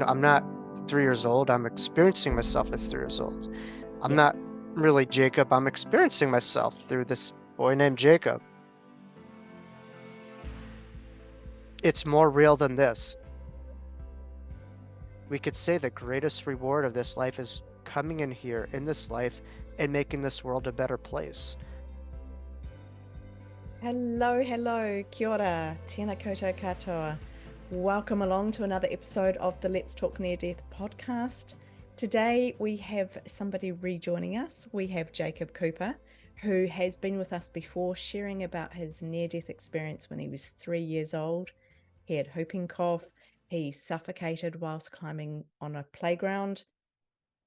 I'm not 3 years old. I'm experiencing myself as 3 years old. I'm Yeah. not really Jacob. I'm experiencing myself through this boy named Jacob. It's more real than this. We could say the greatest reward of this life is coming in here in this life and making this world a better place. Hello, hello, kia ora, tēnā koutou katoa. Welcome along to another episode of the Let's Talk Near Death podcast. Today we have somebody rejoining us. We have Jacob Cooper, who has been with us before, sharing about his near-death experience when he was 3 years old. He had whooping cough. He suffocated whilst climbing on a playground,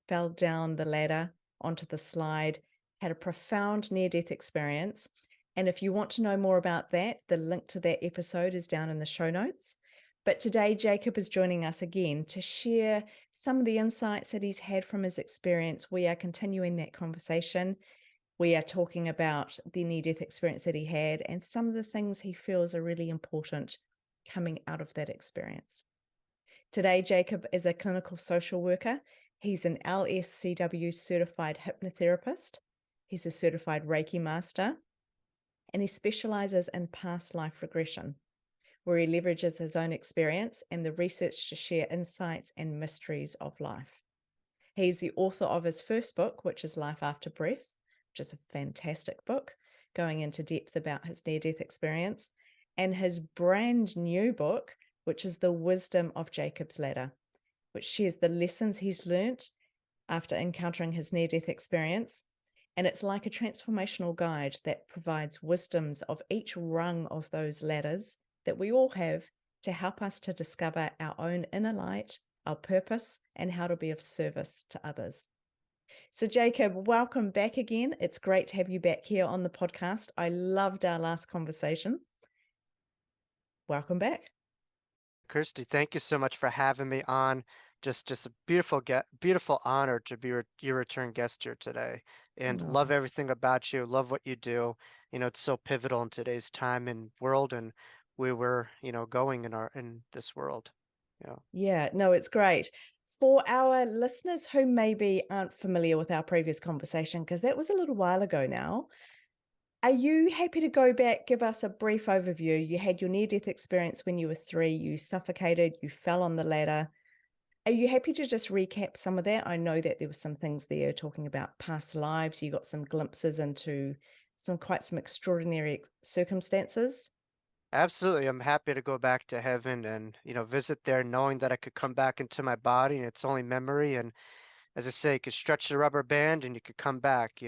fell down the ladder onto the slide, had a profound near-death experience. And if you want to know more about that, the link to that episode is down in the show notes. But today, Jacob is joining us again to share some of the insights that he's had from his experience. We are continuing that conversation. We are talking about the near-death experience that he had and some of the things he feels are really important coming out of that experience. Today, Jacob is a clinical social worker. He's an LCSW Certified Hypnotherapist. He's a Certified Reiki Master, and he specializes in past life regression, where he leverages his own experience and the research to share insights and mysteries of life. He's the author of his first book, which is Life After Breath, which is a fantastic book, going into depth about his near-death experience, and his brand new book, which is The Wisdom of Jacob's Ladder, which shares the lessons he's learnt after encountering his near-death experience. And it's like a transformational guide that provides wisdoms of each rung of those ladders that we all have to help us to discover our own inner light, our purpose, and how to be of service to others. So, Jacob, welcome back again. It's great to have you back here on the podcast. I loved our last conversation. Welcome back. Kirsty, thank you so much for having me on. Just a beautiful honor to be your return guest here today. And love Oh, everything about you. Love what you do. It's so pivotal in today's time and world and we were, going in this world. You know. yeah, no, it's great. For our listeners who maybe aren't familiar with our previous conversation, because that was a little while ago now, are you happy to go back, give us a brief overview? You had your near-death experience when you were 3, you suffocated, you fell on the ladder. Are you happy to just recap some of that? I know that there were some things there talking about past lives. You got some glimpses into some extraordinary circumstances. Absolutely. I'm happy to go back to heaven and, visit there knowing that I could come back into my body and it's only memory. And as I say, you could stretch the rubber band and you could come back.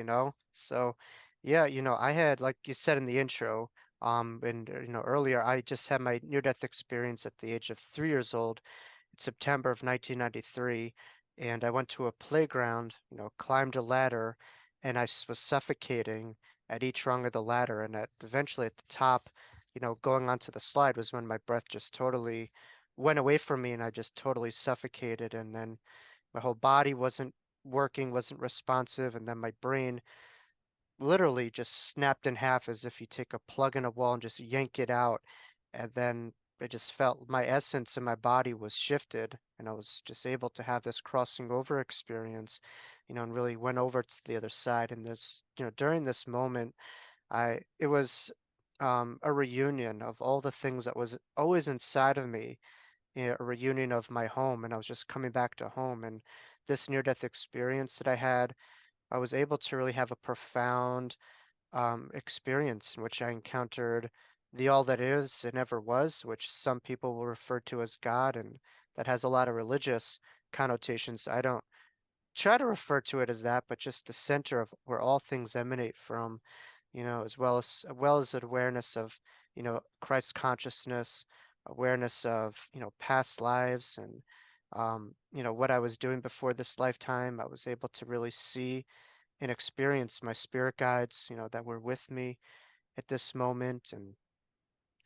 So yeah, I had, like you said in the intro, and earlier, I just had my near-death experience at the age of 3 years old in September of 1993. And I went to a playground, climbed a ladder, and was suffocating at each rung of the ladder. And eventually at the top, going onto the slide was when my breath just totally went away from me and I just totally suffocated. And then my whole body wasn't working, wasn't responsive, and then my brain literally just snapped in half as if you take a plug in a wall and just yank it out. And then I just felt my essence in my body was shifted, and I was just able to have this crossing over experience, and really went over to the other side. And during this moment, it was a reunion of all the things that was always inside of me, a reunion of my home, and I was just coming back to home. And this near-death experience that I had, I was able to really have a profound experience in which I encountered the all that is and ever was, which some people will refer to as God, and that has a lot of religious connotations. I don't try to refer to it as that, but just the center of where all things emanate from, as well as an awareness of, Christ consciousness, awareness of, past lives and what I was doing before this lifetime. I was able to really see and experience my spirit guides, that were with me at this moment. And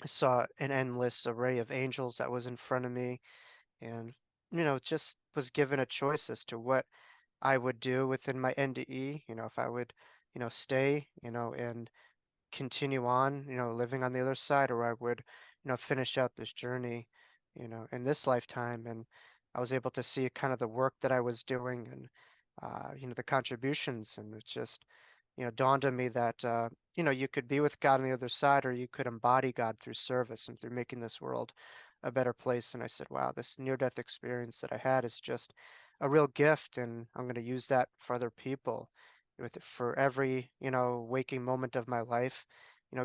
I saw an endless array of angels that was in front of me and, just was given a choice as to what I would do within my NDE, if I would, stay, and continue on, living on the other side, or I would, finish out this journey, in this lifetime. And I was able to see kind of the work that I was doing and, the contributions. And it just, dawned on me that, you could be with God on the other side, or you could embody God through service and through making this world a better place. And I said, wow, this near-death experience that I had is just a real gift, and I'm going to use that for other people. For every, waking moment of my life,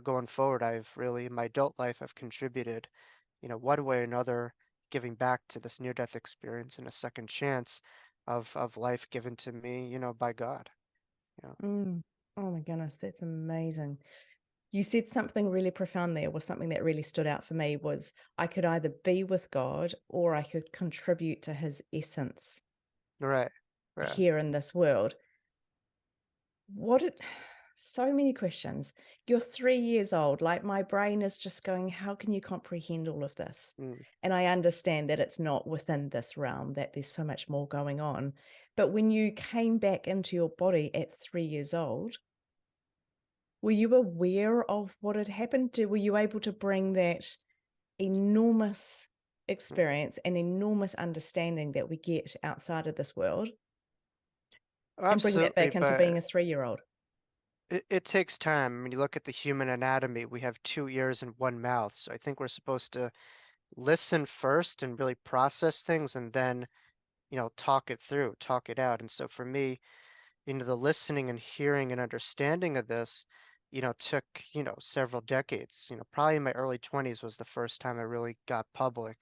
going forward, I've really, in my adult life, I've contributed, one way or another, giving back to this near-death experience and a second chance of life given to me, by God. You know. Mm. Oh my goodness, that's amazing. You said something really profound there, was something that really stood out for me was I could either be with God or I could contribute to his essence Right. Yeah. here in this world. What it so many questions. You're 3 years old. Like my brain is just going, how can you comprehend all of this? Mm. And I understand that it's not within this realm, that there's so much more going on. But when you came back into your body at 3 years old, were you aware of what had happened? Were you able to bring that enormous Mm. experience and enormous understanding that we get outside of this world and bring that Absolutely, back into being but a 3-year-old? it takes time. When you look at the human anatomy, we have two ears and one mouth. So I think we're supposed to listen first and really process things and then, talk it through, talk it out. And so for me, the listening and hearing and understanding of this, took, several decades. Probably in my early 20s was the first time I really got public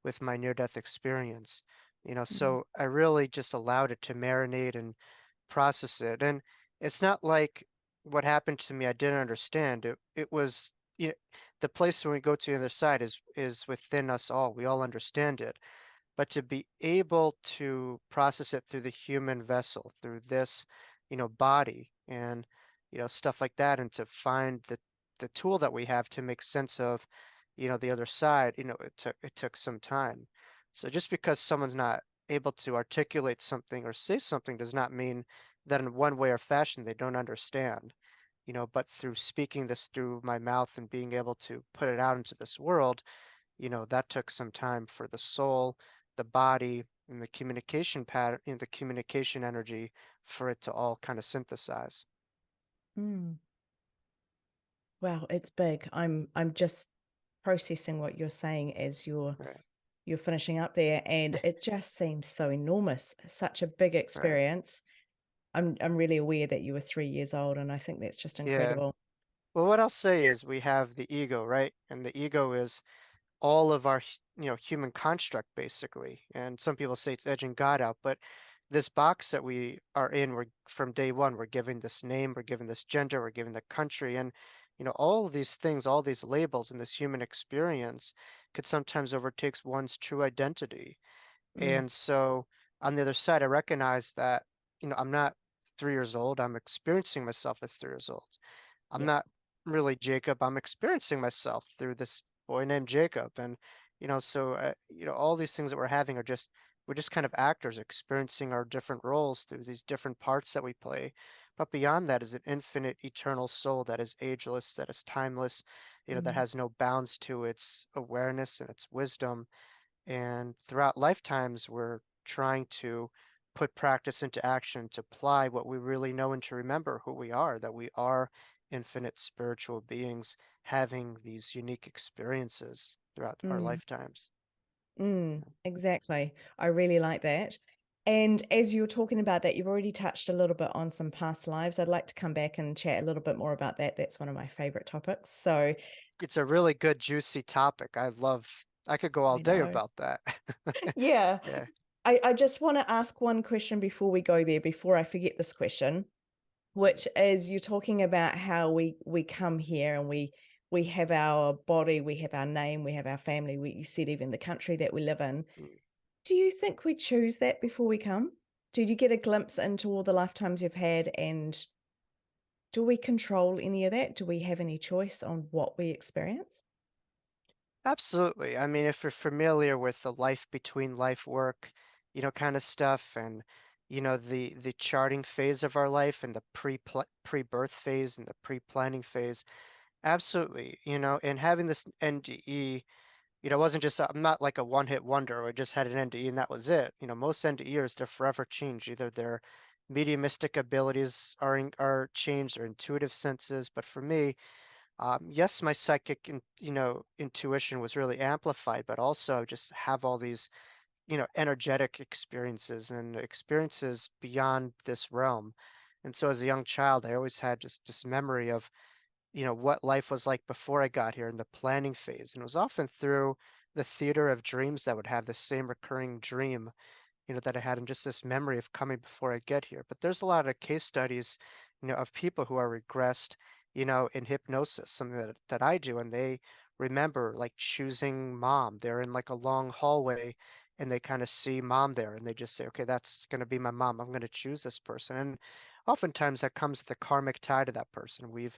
with my near-death experience. Mm, So I really just allowed it to marinate and process it. And it's not like what happened to me I didn't understand. It was, the place when we go to the other side is within us all. We all understand it, but to be able to process it through the human vessel, through this, body and, stuff like that, and to find the tool that we have to make sense of, the other side, it took some time. So just because someone's not able to articulate something or say something does not mean that in one way or fashion they don't understand. But through speaking this through my mouth and being able to put it out into this world, that took some time for the soul, the body, and the communication pattern, the communication energy for it to all kind of synthesize. mm. Wow, it's big. I'm just processing what you're saying as Right. you're finishing up there, and it just seems so enormous, such a big Right. experience. I'm really aware that you were 3 years old, and I think that's just Yeah. incredible. Well, what I'll say is we have the ego, right? And the ego is all of our, human construct basically. And some people say it's edging God out, but this box that we are in, we're from day one, we're given this name, we're given this gender, we're given the country, and all of these things, all these labels in this human experience could sometimes overtake one's true identity. Mm, And so on the other side, I recognize that, I'm not 3 years old. I'm experiencing myself as 3 years old. I'm yeah. not really Jacob. I'm experiencing myself through this boy named Jacob. And, so, all these things that we're just kind of actors experiencing our different roles through these different parts that we play. But beyond that is an infinite, eternal soul that is ageless, that is timeless, that Mm, has no bounds to its awareness and its wisdom. And throughout lifetimes, we're trying to put practice into action to apply what we really know and to remember who we are, that we are infinite spiritual beings having these unique experiences throughout our mm. lifetimes. Exactly. I really like that. And as you're talking about that, you've already touched a little bit on some past lives. I'd like to come back and chat a little bit more about that. That's one of my favorite topics. So, It's a really good, juicy topic. I could go all I day know. about that. Yeah. Yeah. I just want to ask one question before we go there, before I forget this question, Mm. which is you're talking about how we come here and we have our body, we have our name, we have our family. You said even the country that we live in. Mm. Do you think we choose that before we come? Did you get a glimpse into all the lifetimes you've had, and do we control any of that? Do we have any choice on what we experience? Absolutely. I mean, if you're familiar with the life between life work, kind of stuff, and the charting phase of our life and the pre-birth phase and the pre-planning phase, absolutely. And having this NDE, it wasn't just I'm not like a one-hit wonder or I just had an NDE and that was it. Most NDErs, they're forever changed. Either their mediumistic abilities are changed or intuitive senses. But for me, yes, my psychic intuition was really amplified, but also just have all these energetic experiences and experiences beyond this realm. And so as a young child, I always had just this memory of what life was like before I got here in the planning phase. And it was often through the theater of dreams that would have the same recurring dream, that I had in just this memory of coming before I get here. But there's a lot of case studies, of people who are regressed, in hypnosis, something that I do, and they remember like choosing mom. They're in like a long hallway and they kind of see mom there and they just say, okay, that's going to be my mom. I'm going to choose this person. And oftentimes that comes with a karmic tie to that person. We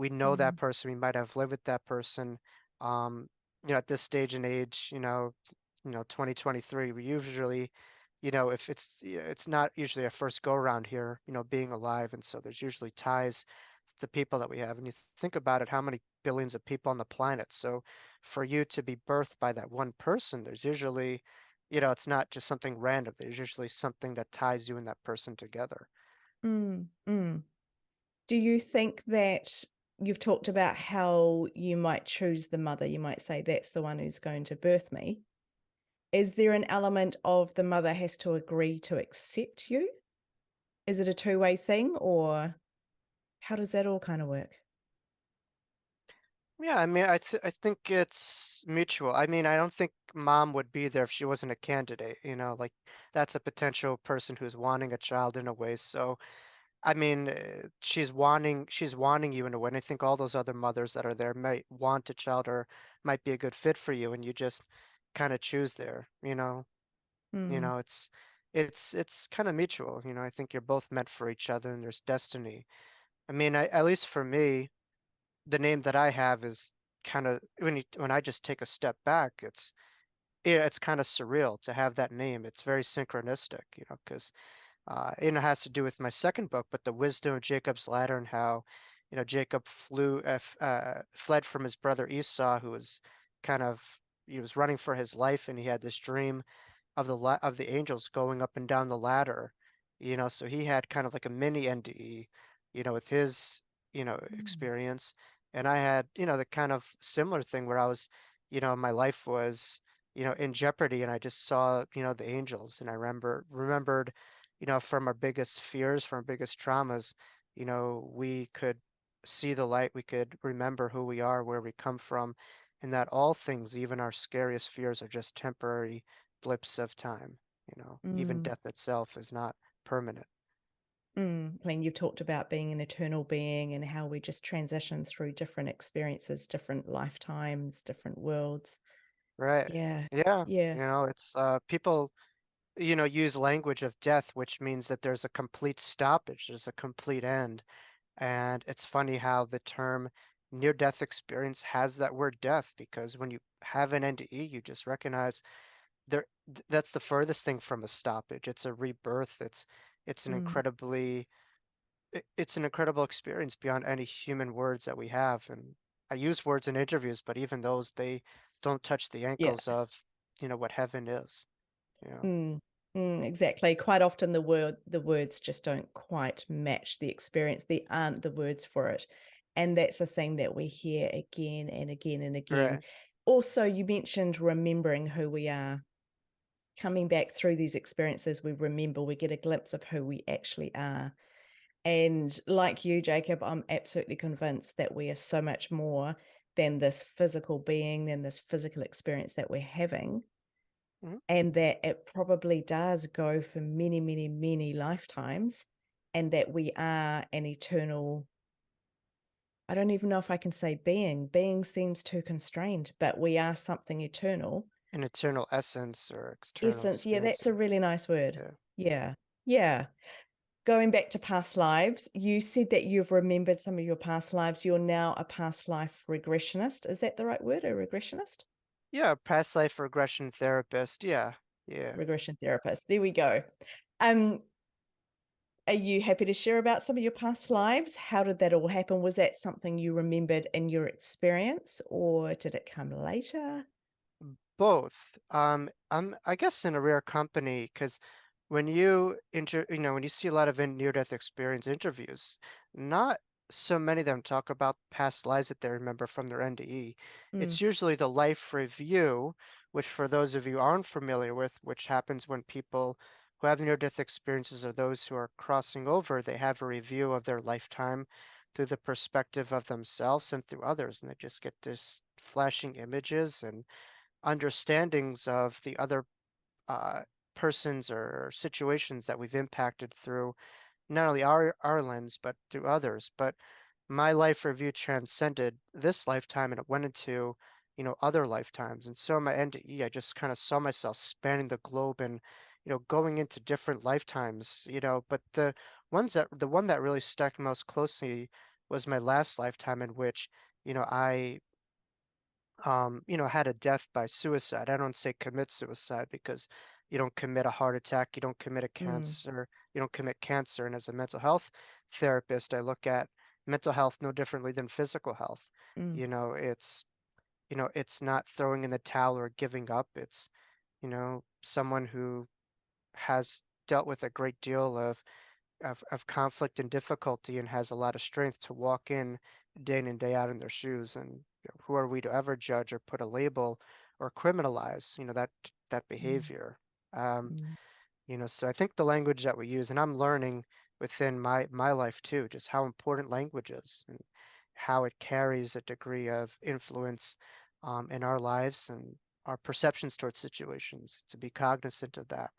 know that Mm, person. We might have lived with that person. Um, at this stage and age, 2023, we usually if it's not usually a first go around here, being alive, and so there's usually ties to people that we have. And you think about it, how many billions of people on the planet? So for you to be birthed by that one person, there's usually, it's not just something random. There's usually something that ties you and that person together. mm. Do you think that you've talked about how you might choose the mother? You might say, that's the one who's going to birth me. Is there an element of the mother has to agree to accept you? Is it a two-way thing, or how does that all kind of work? Yeah, I mean, I think it's mutual. I mean, I don't think mom would be there if she wasn't a candidate, like that's a potential person who's wanting a child in a way. So I mean, she's wanting you in a way, and I think all those other mothers that are there might want a child or might be a good fit for you, and you just kind of choose there, Mm, it's kind of mutual, I think you're both meant for each other and there's destiny. I mean, at least for me, the name that I have is kind of when I just take a step back, it's kind of surreal to have that name. It's very synchronistic, because it has to do with my second book, but the wisdom of Jacob's ladder and how, Jacob fled from his brother Esau, who was kind of he was running for his life, and he had this dream of the angels going up and down the ladder, so he had kind of like a mini NDE, with his, mm, experience. And I had, the kind of similar thing where I was, my life was, in jeopardy and I just saw, the angels and I remembered, from our biggest fears, from our biggest traumas, we could see the light, we could remember who we are, where we come from, and that all things, even our scariest fears, are just temporary blips of time. Even mm, death itself is not permanent. I mean, you've talked about being an eternal being and how we just transition through different experiences, different lifetimes, different worlds. Right. Yeah, Yeah. yeah. It's people, use language of death, which means that there's a complete stoppage, there's a complete end. And it's funny how the term near-death experience has that word death, because when you have an NDE, you just recognize that's the furthest thing from a stoppage. It's a rebirth. It's an Mm, incredibly it's an incredible experience beyond any human words that we have. And I use words in interviews, but even those, they don't touch the yeah. ankles of, what heaven is. Yeah. Mm, exactly. Quite often the words just don't quite match the experience. There aren't the words for it. And that's a thing that we hear again and again and again. Right. Also, you mentioned remembering who we are. Coming back through these experiences, we remember, we get a glimpse of who we actually are. And like you, Jacob, I'm absolutely convinced that we are so much more than this physical being, than this physical experience that we're having, Mhm. and that it probably does go for many, many, many lifetimes, and that we are an eternal. I don't even know if I can say being. Being seems too constrained, but we are something eternal. An eternal essence or external Essence, yeah, experience. that's a really nice word. Yeah. Yeah, yeah. Going back to past lives, you said that you've remembered some of your past lives. You're now a past life regressionist. Is that the right word? A regressionist? Yeah. Past life regression therapist. Yeah. Yeah. Regression therapist. There we go. Um, Are you happy to share about some of your past lives? How did that all happen? Was that something you remembered in your experience, or did it come later? Both. I guess in a rare company because when when you see a lot of near-death experience interviews, not so many of them talk about past lives that they remember from their NDE. Mm, It's usually the life review, which for those of you aren't familiar with, which happens when people who have near-death experiences or those who are crossing over, they have a review of their lifetime through the perspective of themselves and through others, and they just get this flashing images and understandings of the other uh, persons or situations that we've impacted through not only our lens but through others. But my life review transcended this lifetime and it went into other lifetimes. And so in my NDE, I just kind of saw myself spanning the globe and going into different lifetimes. But the one that really stuck most closely was my last lifetime in which I had a death by suicide. I don't say commit suicide because you don't commit a heart attack, you don't commit a mm, cancer, you don't commit cancer. And as a mental health therapist, I look at mental health no differently than physical health. mm, It's not throwing in the towel or giving up. It's, someone who has dealt with a great deal of conflict and difficulty and has a lot of strength to walk in day out in their shoes. And who are we to ever judge or put a label or criminalize, that mm, behavior? Um, mm, so I think the language that we use, and I'm learning within my life too, just how important language is and how it carries a degree of influence in our lives and our perceptions towards situations, to be cognizant of that.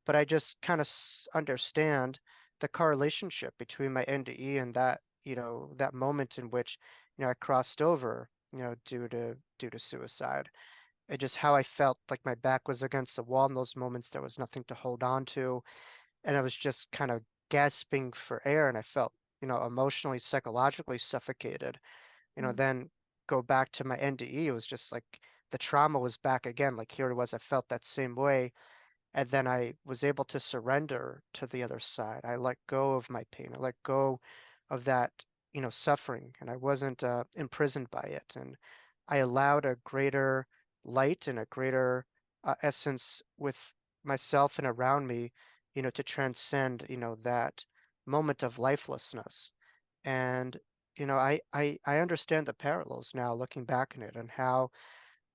But I just kind of understand the correlationship between my NDE and that moment in which, I crossed over, due to suicide. And just how I felt like my back was against the wall in those moments. There was nothing to hold on to. And I was just kind of gasping for air and I felt, emotionally, psychologically suffocated. mm, Then go back to my NDE. It was just like the trauma was back again. Like here it was, I felt that same way and then I was able to surrender to the other side. I let go of my pain. I let go of that, suffering, and I wasn't imprisoned by it. And I allowed a greater light and a greater essence with myself and around me, to transcend, that moment of lifelessness. And, I understand the parallels now looking back on it and how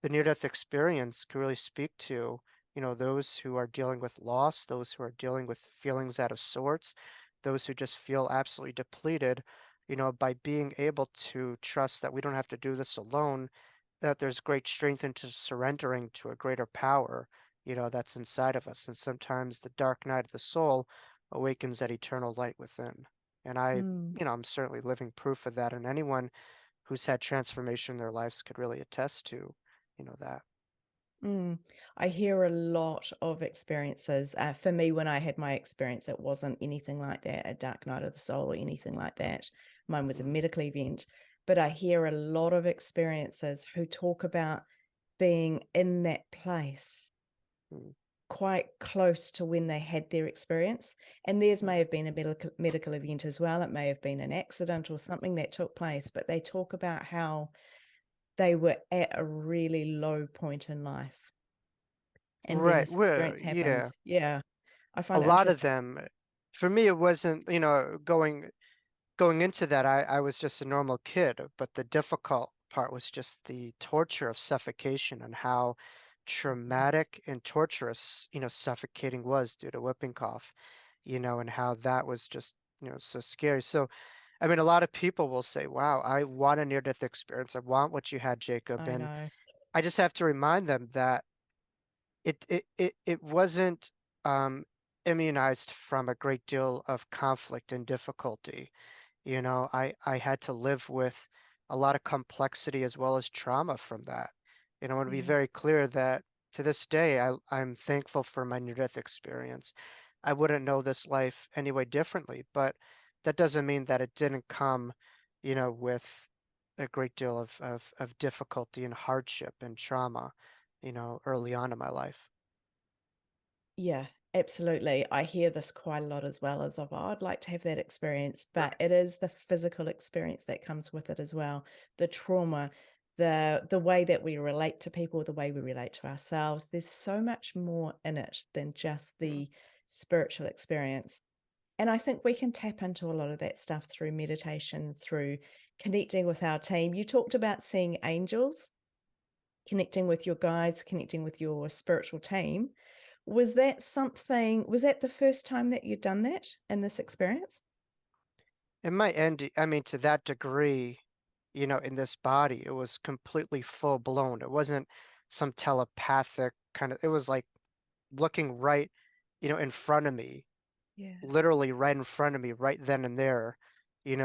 the near-death experience can really speak to, those who are dealing with loss, those who are dealing with feelings out of sorts, those who just feel absolutely depleted, by being able to trust that we don't have to do this alone, that there's great strength into surrendering to a greater power, that's inside of us. And sometimes the dark night of the soul awakens that eternal light within. And mm. I'm certainly living proof of that. And anyone who's had transformation in their lives could really attest to, that. Mm. I hear a lot of experiences. For me, when I had my experience, it wasn't anything like that, a dark night of the soul or anything like that. Mine was a Mm, medical event. But I hear a lot of experiences who talk about being in that place mm, quite close to when they had their experience. And theirs mm. may have been a medical event as well. It may have been an accident or something that took place, but they talk about how they were at a really low point in life. And then Right. this Well, experience yeah. happens. Yeah, I A find it lot of interesting. them, for me, it wasn't, going into that, I was just a normal kid, but the difficult part was just the torture of suffocation and how Mhm. traumatic and torturous, suffocating was due to whooping cough, and how that was just, so scary. So, I mean, a lot of people will say, wow, I want a near-death experience. I want what you had, Jacob. I And know. I just have to remind them that it wasn't immunized from a great deal of conflict and difficulty. I had to live with a lot of complexity as well as trauma from that. I want to be Yeah. very clear that to this day, I'm thankful for my near-death experience. I wouldn't know this life anyway differently, but that doesn't mean that it didn't come, with a great deal of difficulty and hardship and trauma, early on in my life. Yeah, absolutely. I hear this quite a lot as well as of, "Oh, I'd like to have that experience," but it is the physical experience that comes with it as well, the trauma, the way that we relate to people, the way we relate to ourselves. There's so much more in it than just the spiritual experience. And I think we can tap into a lot of that stuff through meditation, through connecting with our team. You talked about seeing angels, connecting with your guides, connecting with your spiritual team. Was that the first time that you'd done that in this experience? It might end, I mean, to that degree, in this body, it was completely full blown. It wasn't some telepathic kind of, it was like looking right, in front of me, Yeah, literally right in front of me, right then and there,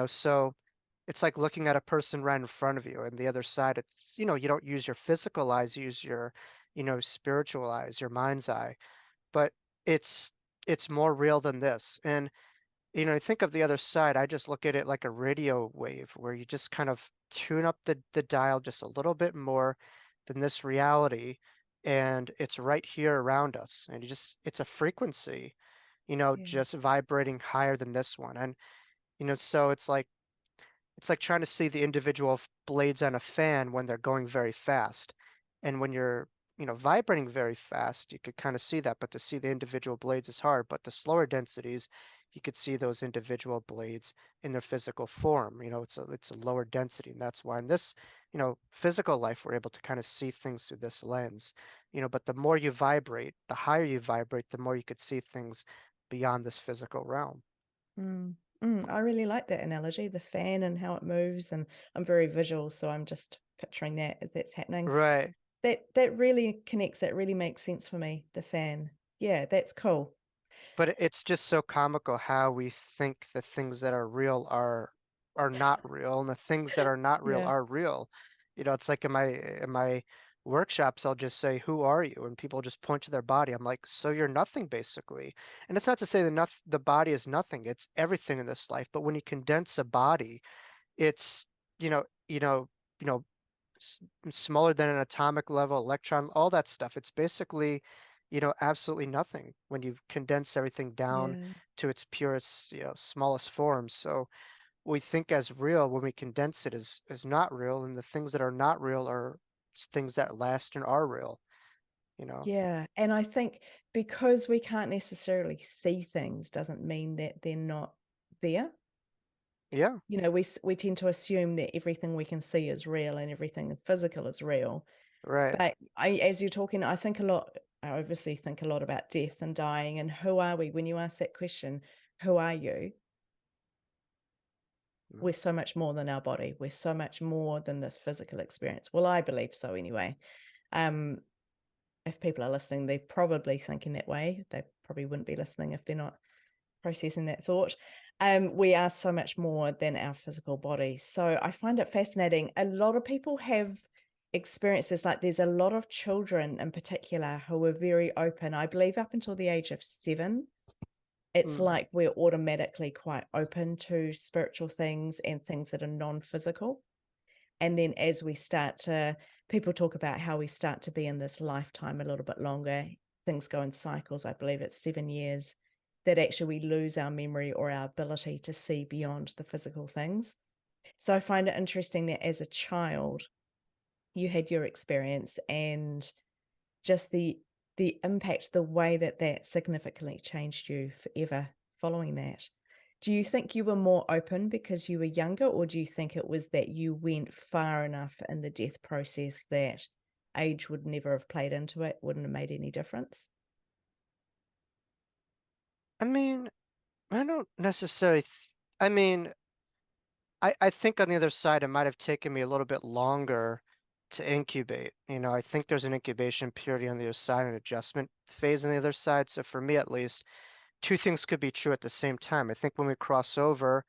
so it's like looking at a person right in front of you, and the other side, it's, you don't use your physical eyes, you use your, spiritual eyes, your mind's eye, but it's it's more real than this. And think of the other side. I just look at it like a radio wave where you just kind of tune up the dial just a little bit more than this reality, and it's right here around us. And it's a frequency, yeah, just vibrating higher than this one. And, so it's like trying to see the individual blades on a fan when they're going very fast. And when you're, vibrating very fast, you could kind of see that, but to see the individual blades is hard. But the slower densities, you could see those individual blades in their physical form. It's a lower density, and that's why in this, physical life, we're able to kind of see things through this lens. But the more you vibrate, the higher you vibrate, the more you could see things beyond this physical realm. mm, I really like that analogy, the fan and how it moves, and I'm very visual, so I'm just picturing that as that's happening. Right. That really connects, that really makes sense for me, the fan. Yeah, that's cool. But it's just so comical how we think the things that are real are not real, and the things that are not real Yeah, are real. It's like in my workshops, I'll just say, "Who are you?" And people just point to their body. I'm like, "So you're nothing, basically." And it's not to say that the body is nothing. It's everything in this life. But when you condense a body, it's you know, you know, you know, s- smaller than an atomic level, electron, all that stuff. It's basically, absolutely nothing when you condense everything down yeah, to its purest, smallest form. So what we think as real when we condense it is not real, and the things that are not real are things that last and are real, you know? yeah, and I think because we can't necessarily see things doesn't mean that they're not there. Yeah, You know, we tend to assume that everything we can see is real and everything physical is real. right. But as you're talking, I obviously think a lot about death and dying and who are we? When you ask that question, who are you? Mm. We're so much more than our body. We're so much more than this physical experience. Well, I believe so anyway. Um, if people are listening, they're probably thinking that way. They probably wouldn't be listening if they're not processing that thought. We are so much more than our physical body. So I find it fascinating. A lot of people have experiences like there's a lot of children in particular who are very open. I believe up until the age of 7, it's Mm. like we're automatically quite open to spiritual things and things that are non-physical. And then as we start to, people talk about how we start to be in this lifetime a little bit longer. Things go in cycles. I believe it's 7 years that actually we lose our memory or our ability to see beyond the physical things. So I find it interesting that as a child, you had your experience and just the impact, the way that that significantly changed you forever following that. Do you think you were more open because you were younger, or do you think it was that you went far enough in the death process that age would never have played into it, wouldn't have made any difference? I mean, I don't necessarily, I mean, I think on the other side, it might have taken me a little bit longer to incubate. I think there's an incubation period on the other side, an adjustment phase on the other side. So for me, at least, two things could be true at the same time. I think when we cross over,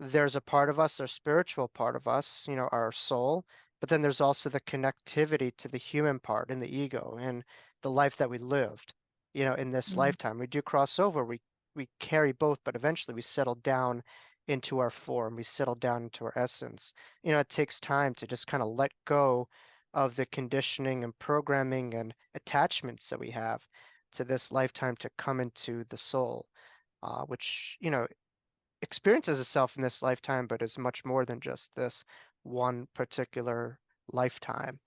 there's a part of us, our spiritual part of us, our soul, but then there's also the connectivity to the human part and the ego and the life that we lived, in this Mm, lifetime. We do cross over, we carry both, but eventually we settle down into our form, we settle down into our essence. It takes time to just kind of let go of the conditioning and programming and attachments that we have to this lifetime to come into the soul, which, experiences itself in this lifetime, but is much more than just this one particular lifetime.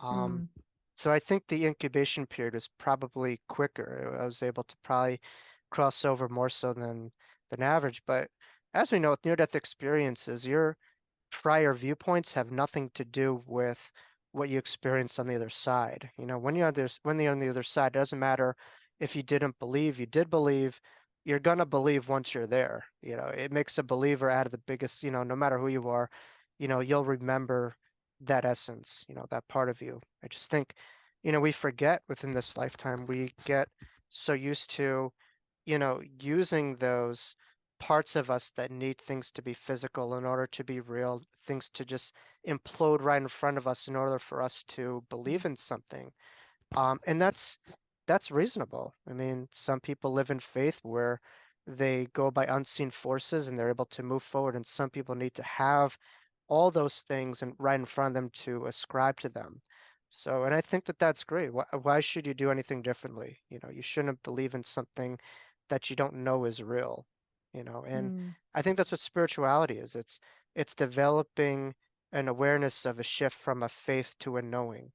Um, Mm, so I think the incubation period is probably quicker. I was able to probably cross over more so than average. But as we know with near-death experiences, your prior viewpoints have nothing to do with what you experienced on the other side. You know, when you're on the other side, it doesn't matter if you didn't believe, you did believe, you're gonna believe once you're there. You know, it makes a believer out of the biggest, no matter who you are, you'll remember that essence, that part of you. I just think, we forget within this lifetime, we get so used to using those parts of us that need things to be physical in order to be real, things to just implode right in front of us in order for us to mm, believe in something. And that's reasonable. I mean, some people live in faith where they go by unseen forces and they're able to move forward, and some people need to have all those things and right in front of them to ascribe to them. So, and I think that that's great. Why should you do anything differently? You shouldn't believe in something that you don't know is real, and mm, I think that's what spirituality is. It's developing an awareness of a shift from a faith to a knowing,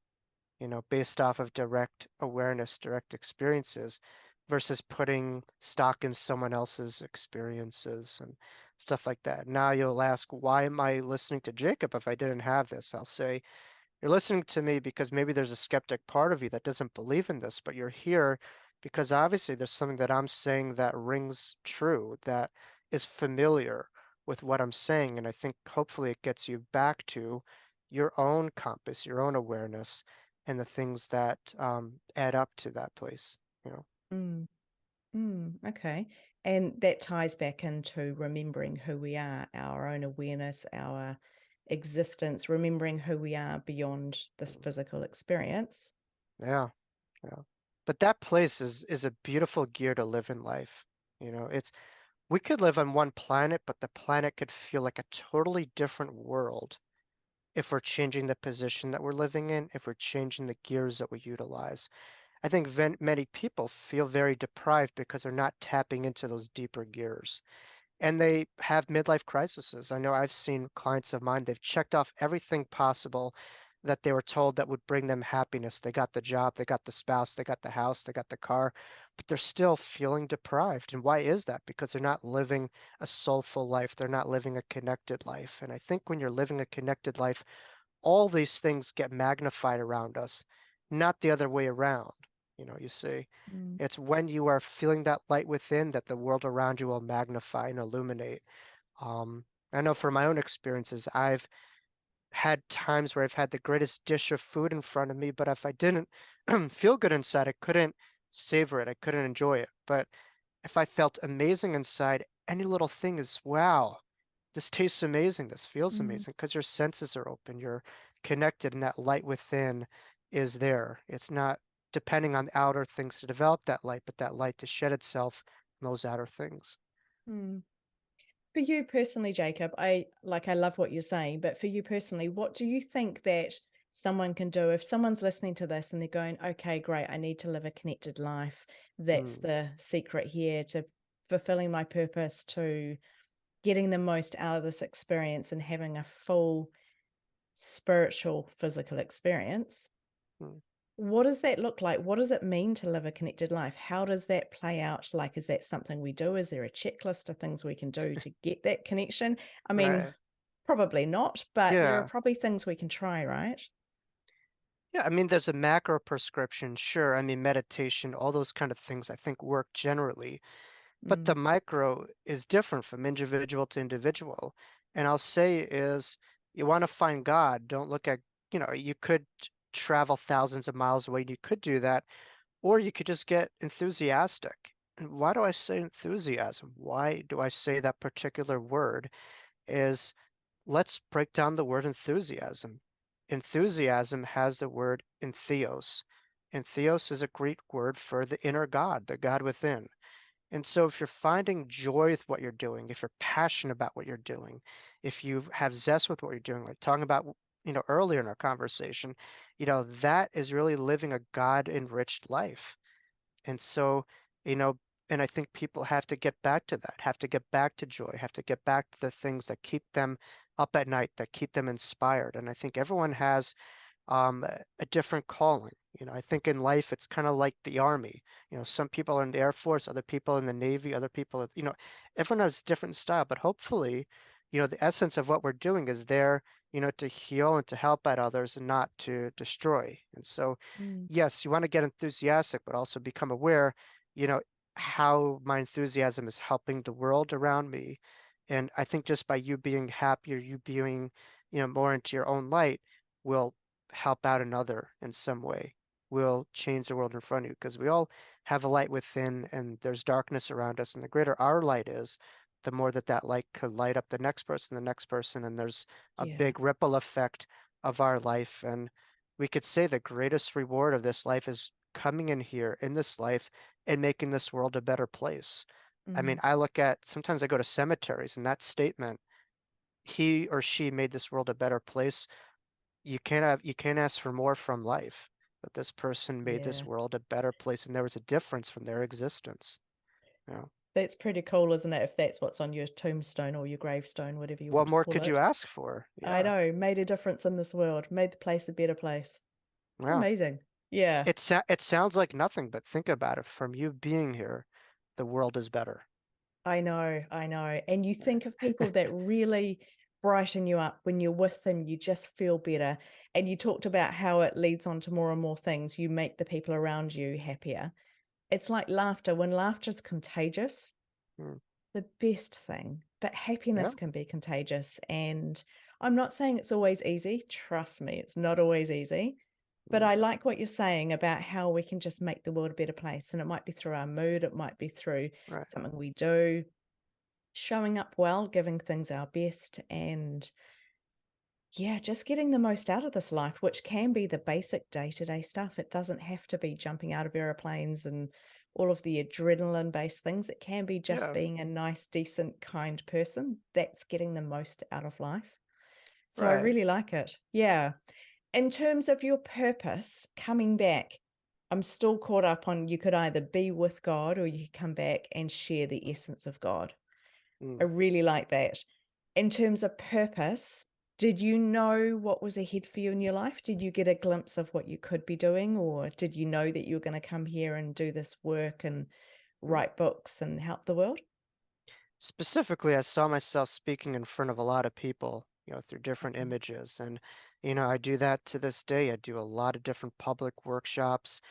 based off of direct awareness, direct experiences, versus putting stock in someone else's experiences and stuff like that. Now you'll ask, why am I listening to Jacob if I didn't have this? I'll say, you're listening to me because maybe there's a skeptic part of you that doesn't believe in this, but you're here because obviously there's something that I'm saying that rings true, that is familiar with what I'm saying. And I think hopefully it gets you back to your own compass, your own awareness, and the things that add up to that place, you know. mm, okay. And that ties back into remembering who we are, our own awareness, our existence, remembering who we are beyond this Mm. physical experience. Yeah, yeah. But that place is a beautiful gear to live in life. It's we could live on one planet, but the planet could feel like a totally different world if we're changing the position that we're living in, if we're changing the gears that we utilize. I think many people feel very deprived because they're not tapping into those deeper gears. And they have midlife crises. I know I've seen clients of mine, they've checked off everything possible that they were told that would bring them happiness. They got the job, they got the spouse, they got the house, they got the car, but they're still feeling deprived. And why is that? Because they're not living a soulful life. They're not living a connected life. And I think when you're living a connected life, all these things get magnified around us, not the other way around. You see, Mm, it's when you are feeling that light within that the world around you will magnify and illuminate. Um, I know from my own experiences, I've had times where I've had the greatest dish of food in front of me, but if I didn't feel good inside, I couldn't savor it. I couldn't enjoy it. But if I felt amazing inside, any little thing is, wow, this tastes amazing. This feels mm, amazing because your senses are open. You're connected, and that light within is there. It's not depending on outer things to develop that light, but that light to shed itself in those outer things. mm. For you personally, Jacob, I love what you're saying, but for you personally, what do you think that someone can do if someone's listening to this and they're going, okay, great, I need to live a connected life. That's Mm, the secret here to fulfilling my purpose, to getting the most out of this experience and having a full spiritual, physical experience. mm. What does that look like? What does it mean to live a connected life? How does that play out? Like, is that something we do? Is there a checklist of things we can do to get that connection? I mean, Right. probably not, but there are Yeah. probably things we can try, right? Yeah, I mean, there's a macro prescription, sure. I mean, meditation, all those kind of things I think work generally. But the Mm, micro is different from individual to individual. And I'll say is you want to find God, don't look at, you could travel thousands of miles away, and you could do that, or you could just get enthusiastic. And why do I say enthusiasm? Why do I say that particular word? Is let's break down the word enthusiasm. Enthusiasm has the word entheos. Entheos is a Greek word for the inner God, the God within. And so if you're finding joy with what you're doing, if you're passionate about what you're doing, if you have zest with what you're doing, like talking about, earlier in our conversation, that is really living a God-enriched life. And so, you know, and I think people have to get back to that, have to get back to joy, have to get back to the things that keep them up at night that keep them inspired. And I think everyone has a different calling. I think in life it's kind of like the army. Some people are in the Air Force, other people in the Navy, other people, everyone has a different style, but hopefully, the essence of what we're doing is there, to heal and to help out others and not to destroy. And so, Mm. yes, you want to get enthusiastic, but also become aware, you know, how my enthusiasm is helping the world around me. And I think just by you being happier, you being, more into your own light will help out another in some way, will change the world in front of you because we all have a light within and there's darkness around us. And the greater our light is, the more that that light could light up the next person, and there's a Yeah. big ripple effect of our life. And we could say the greatest reward of this life is coming in here in this life and making this world a better place. I mean, Mm. I look at sometimes I go to cemeteries and that statement, he or she made this world a better place. You can't ask for more from life. That this person made this Yeah. world a better place and there was a difference from their existence. You know, That's pretty cool, isn't it? If that's what's on your tombstone or your gravestone, whatever you what want to more call could you it. ask for? I Yeah. know, made a difference in this world, made the place a better place. It's Yeah. amazing. Yeah, It sounds like nothing, but think about it. From you being here, the world is better. I know, I know. And you think of people that really brighten you up when you're with them, you just feel better. And you talked about how it leads on to more and more things. You make the people around you happier. It's like laughter. When laughter's contagious, Mm, the best thing, but yeah, happiness can be contagious. And I'm not saying it's always easy. Trust me, it's not always easy. But mm, I like what you're saying about how we can just make the world a better place. And it might be through our mood, it might be through right. something we do, showing up well, giving things our best, and yeah, just getting the most out of this life, which can be the basic day to day stuff. It doesn't have to be jumping out of airplanes and all of the adrenaline based things. It can be just Yeah, being a nice, decent, kind person. That's getting the most out of life. So I right. really like it. Yeah. In terms of your purpose, coming back, I'm still caught up on you could either be with God or you could come back and share the essence of God. I Mm. really like that. In terms of purpose, did you know what was ahead for you in your life? Did you get a glimpse of what you could be doing, or did you know that you were going to come here and do this work and Mm. write books and help the world? Specifically, I saw myself speaking in front of a lot of people, through different Mhm. images. And, I do that to this day. I do a lot of different public workshops,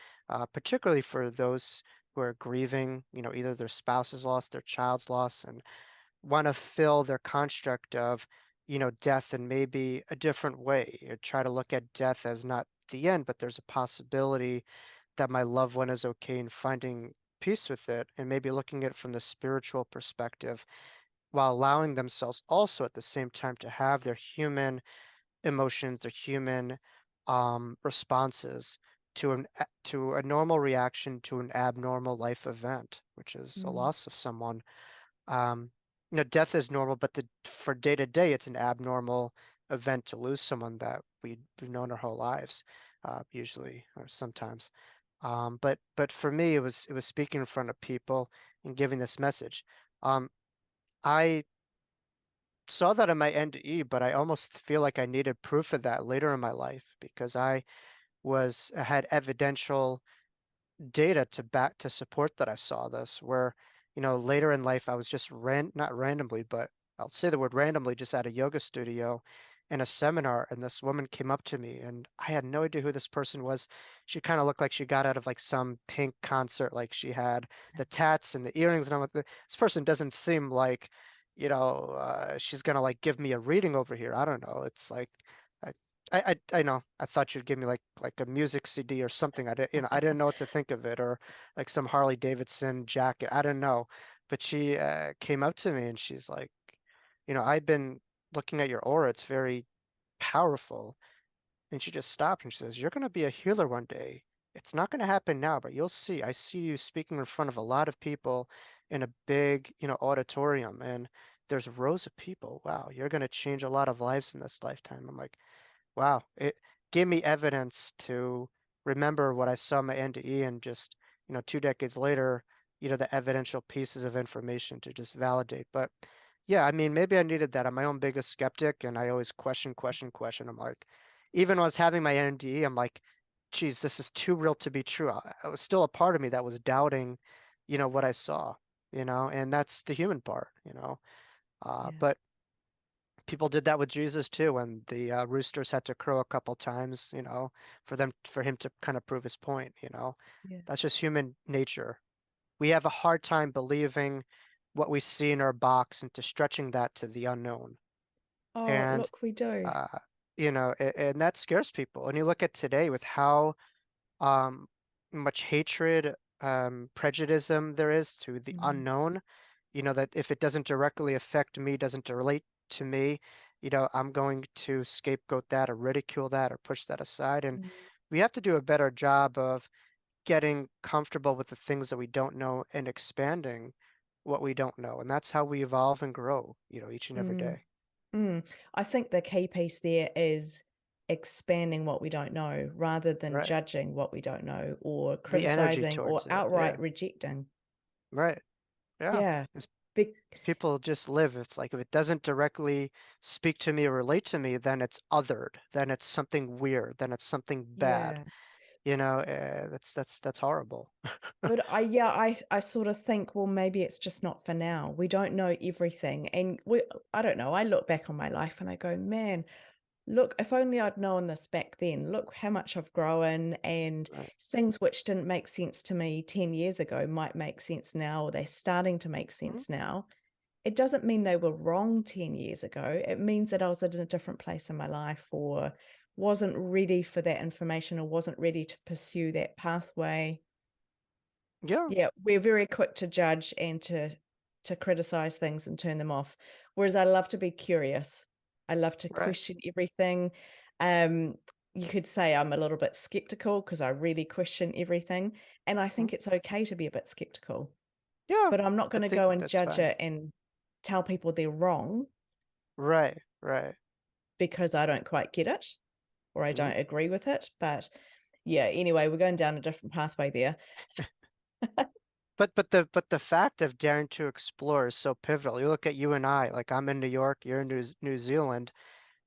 particularly for those who are grieving, either their spouse has lost, their child's lost, and want to fill their construct of, death in maybe a different way. Or try to look at death as not the end, but there's a possibility that my loved one is okay and finding peace with it, and maybe looking at it from the spiritual perspective while allowing themselves also at the same time to have their human emotions, their human responses to a normal reaction to an abnormal life event, which is a Mm, loss of someone. Um, death is normal, but for day to day, it's an abnormal event to lose someone that we've known our whole lives, usually or sometimes. But for me, it was speaking in front of people and giving this message. I saw that in my NDE, but I almost feel like I needed proof of that later in my life because I had evidential data to support that I saw this, where, later in life I was just not randomly, but I'll say the word randomly, just at a yoga studio in a seminar, and this woman came up to me, and I had no idea who this person was. She kind of looked like she got out of like some Pink concert, like she had the tats and the earrings, and I'm like, this person doesn't seem like, she's gonna like give me a reading over here. I don't know. It's like. I I know. I thought you'd give me like a music CD or something. I didn't know what to think of it, or like some Harley Davidson jacket. I didn't know. But she came up to me and she's like, I've been looking at your aura. It's very powerful. And she just stopped and she says, "You're going to be a healer one day. It's not going to happen now, but you'll see. I see you speaking in front of a lot of people in a big, auditorium, and there's rows of people. Wow, you're going to change a lot of lives in this lifetime." I'm like, wow, it gave me evidence to remember what I saw in my NDE and just, 2 decades later, the evidential pieces of information to just validate. But Yeah, I mean, maybe I needed that. I'm my own biggest skeptic, and I always question. I'm like, even when I was having my NDE, I'm like, geez, this is too real to be true. I was still a part of me that was doubting, what I saw, and that's the human part, Yeah, But people did that with Jesus too, when the roosters had to crow a couple times, for him to kind of prove his point. yeah. That's just human nature. We have a hard time believing what we see in our box and to stretching that to the unknown. Oh, And look, we do. uh, and that scares people. And you look at today with how um, much hatred, prejudice there is to the Mm, unknown. That if it doesn't directly affect me, doesn't relate to me, I'm going to scapegoat that or ridicule that or push that aside. And mm, we have to do a better job of getting comfortable with the things that we don't know and expanding what we don't know. And that's how we evolve and grow, each and every mm, day. mm. I think the key piece there is expanding what we don't know rather than Right. judging what we don't know or The energy criticizing or towards it. outright Yeah. rejecting. Right. Yeah. Yeah. Because Big, people just live. It's like if it doesn't directly speak to me or relate to me, then it's othered. Then it's something weird. Then it's something bad. yeah. That's horrible. But I sort of think, well, maybe it's just not for now. We don't know everything. And I don't know. I look back on my life and I go, man, look, if only I'd known this back then. Look how much I've grown, and Right. things which didn't make sense to me 10 years ago might make sense now, or they're starting to make Mhm. sense now. It doesn't mean they were wrong 10 years ago. It means that I was at a different place in my life or wasn't ready for that information or wasn't ready to pursue that pathway. Yeah. Yeah, we're very quick to judge and to criticize things and turn them off. Whereas I love to be curious. I love to Right. question everything. Um, you could say I'm a little bit skeptical because I really question everything. And I Mhm. think it's okay to be a bit skeptical, Yeah. but I'm not I going to think go and that's judge fine. it and tell people they're wrong Right. Right. because I don't quite get it or I Mhm. don't agree with it. But yeah, anyway, we're going down a different pathway there. But the fact of daring to explore is so pivotal. You look at you and I, like I'm in New York, you're in New Zealand.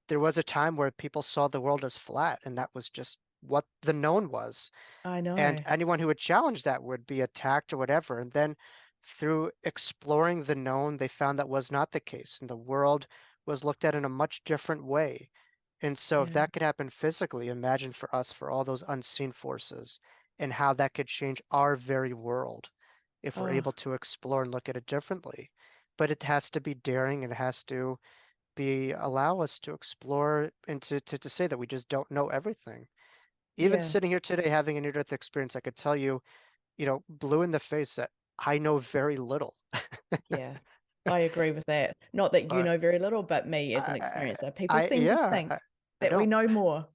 There was a time where people saw the world as flat, and that was just what the known was. I And know. anyone who would challenge that would be attacked or whatever. And then through exploring the known, they found that was not the case, and the world was looked at in a much different way. And so, if Yeah. that could happen physically, imagine for us, for all those unseen forces, and how that could change our very world if we're Oh, able to explore and look at it differently. But it has to be daring, and it has to be allow us to explore and to say that we just don't know everything. Even yeah. sitting here today having a near-death experience, I could tell you, blue in the face that I know very little. Yeah, I agree with that. Not that you But know very little, but me as an I, experiencer. People I seem to yeah, think I that we don't. know more.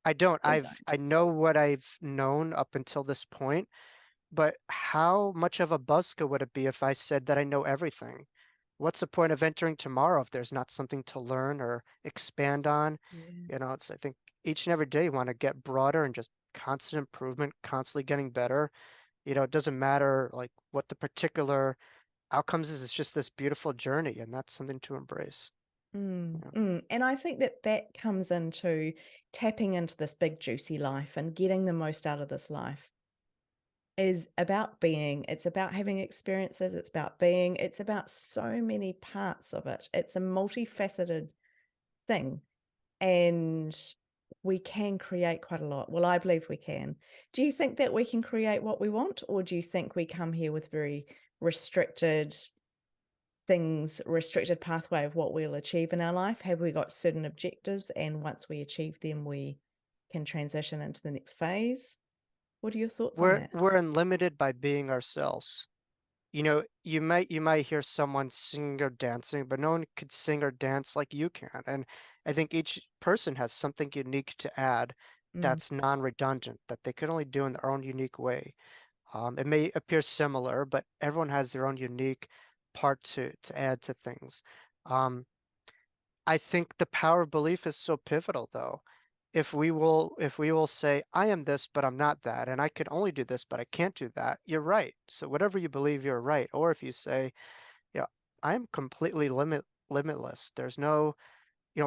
I don't. We I don't. know what I've known up until this point, but how much of a buzzkill would it be if I said that I know everything? What's the point of entering tomorrow if there's not something to learn or expand on? Yeah. I think each and every day you want to get broader and just constant improvement, constantly getting better. It doesn't matter like what the particular outcomes is. It's just this beautiful journey, and that's something to embrace. Mm, Yeah. mm. And I think that that comes into tapping into this big, juicy life and getting the most out of this life is about being. It's about having experiences. It's about being. It's about so many parts of it. It's a multifaceted thing. And we can create quite a lot. Well, I believe we can. Do you think that we can create what we want, or do you think we come here with very restricted things, restricted pathway of what we'll achieve in our life? Have we got certain objectives, and once we achieve them, we can transition into the next phase? What are your thoughts on that? We're unlimited by being ourselves. You might hear someone singing or dancing, but no one could sing or dance like you can. And I think each person has something unique to add Mm, that's non-redundant, that they could only do in their own unique way. It may appear similar, but everyone has their own unique part to add to things. Um, I think the power of belief is so pivotal, though. If we will say, I am this, but I'm not that, and I can only do this, but I can't do that, you're right. So whatever you believe, you're right. Or if you say, yeah, I'm completely limitless. There's no,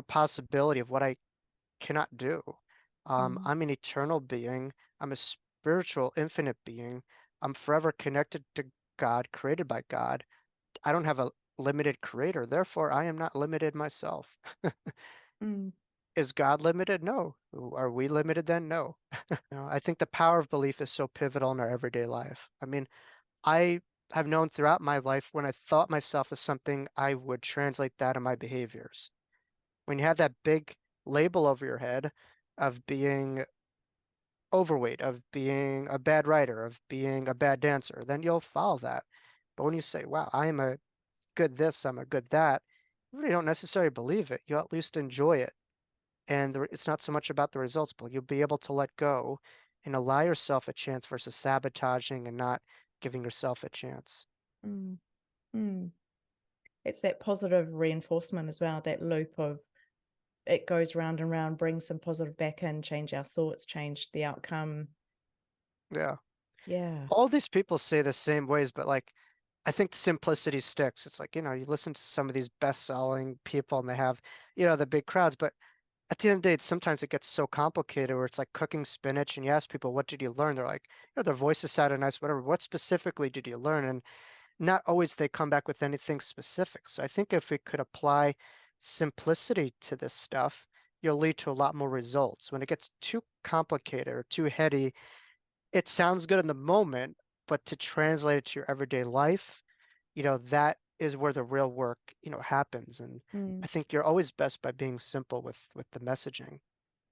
possibility of what I cannot do. Mm, I'm an eternal being. I'm a spiritual, infinite being. I'm forever connected to God, created by God. I don't have a limited creator, therefore I am not limited myself. mm, Is God limited? No. Are we limited then? No. I think the power of belief is so pivotal in our everyday life. I mean, I have known throughout my life when I thought myself as something, I would translate that in my behaviors. When you have that big label over your head of being overweight, of being a bad writer, of being a bad dancer, then you'll follow that. But when you say, wow, I am a good this, I'm a good that, you really don't necessarily believe it. You at least enjoy it. And it's not so much about the results, but you'll be able to let go and allow yourself a chance versus sabotaging and not giving yourself a chance. mm, mm. It's that positive reinforcement as well, that loop of it goes round and round, brings some positive back in, change our thoughts, change the outcome. Yeah. Yeah. All these people say the same ways, but like, I think simplicity sticks. It's like, you listen to some of these best-selling people and they have, the big crowds, but at the end of the day, sometimes it gets so complicated where it's like cooking spinach and you ask people, what did you learn? They're like, their voices sounded nice, whatever. What specifically did you learn? And not always they come back with anything specific. So I think if we could apply simplicity to this stuff, you'll lead to a lot more results. When it gets too complicated or too heady, it sounds good in the moment, but to translate it to your everyday life, that is where the real work, happens. And Mm, I think you're always best by being simple with the messaging,